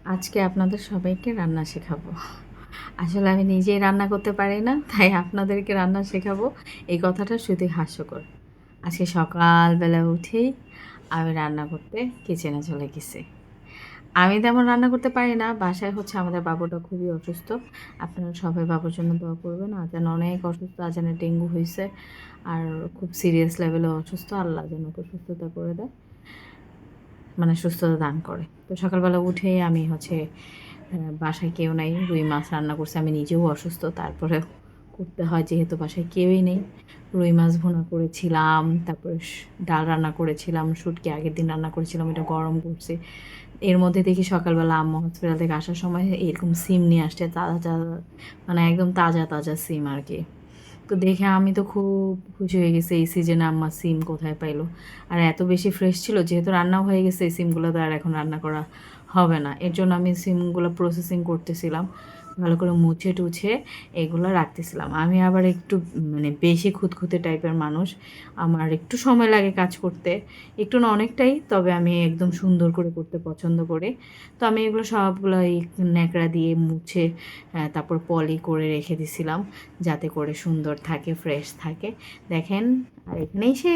আজকে আপনাদের সবাইকে রান্না শেখাবো। আসলে আমি নিজেই রান্না করতে পারি না, তাই আপনাদেরকে রান্না শেখাবো। এই কথাটা শুধুই হাস্যকর। আজকে সকালবেলা উঠেই আমি রান্না করতে কিচেনে চলে গেছি। আমি তেমন রান্না করতে পারি না। বাসায় হচ্ছে আমাদের বাবুটা খুবই অসুস্থ। আপনারা সবাই বাবুর জন্য দোয়া করবেন। আজান অনেক অসুস্থ, আজানের ডেঙ্গু হইছে। আর খুব সিরিয়াস লেভেলে অসুস্থ। আল্লাহ যেন ওকে সুস্থতা করে দেয়। মানে সুস্থতা দান করে। তো সকালবেলা উঠেই আমি হচ্ছে বাসায় কেউ নাই, রুই মাছ রান্না করছি। আমি নিজেও অসুস্থ, তারপরেও করতে হয় যেহেতু বাসায় কেউই নেই। রুই মাছ ভুনা করেছিলাম, তারপরে ডাল রান্না করেছিলাম, শুটকি আগের দিন রান্না করেছিলাম, এটা গরম করছি। এর মধ্যে দেখি সকালবেলা আম্মু হসপিটাল থেকে আসার সময় এরকম সিম নিয়ে আসছে, তাজা তাজা, মানে একদম তাজা তাজা সিম আর কি। তো দেখে আমি তো খুব খুশি হয়ে গেছি, এই সিজনে আম্মা সিম কোথায় পাইলো। আর এত বেশি ফ্রেশ ছিল, যেহেতু রান্নাও হয়ে গেছে, এই সিমগুলো তো আর এখন রান্না করা হবে না। এর জন্য আমি সিমগুলো প্রসেসিং করতেছিলাম, ভালো করে মুছে টুছে এগুলো রাখতেছিলাম। আমি আবার একটু মানে বেশি খুঁতখুঁতে টাইপের মানুষ, আমার একটু সময় লাগে কাজ করতে, একটু না অনেকটাই, তবে আমি একদম সুন্দর করে করতে পছন্দ করি। তো আমি এগুলো সবগুলো এই ন্যাকড়া দিয়ে মুছে তারপর পলি করে রেখে দিছিলাম, যাতে করে সুন্দর থাকে, ফ্রেশ থাকে। দেখেন, আর এখানেই সে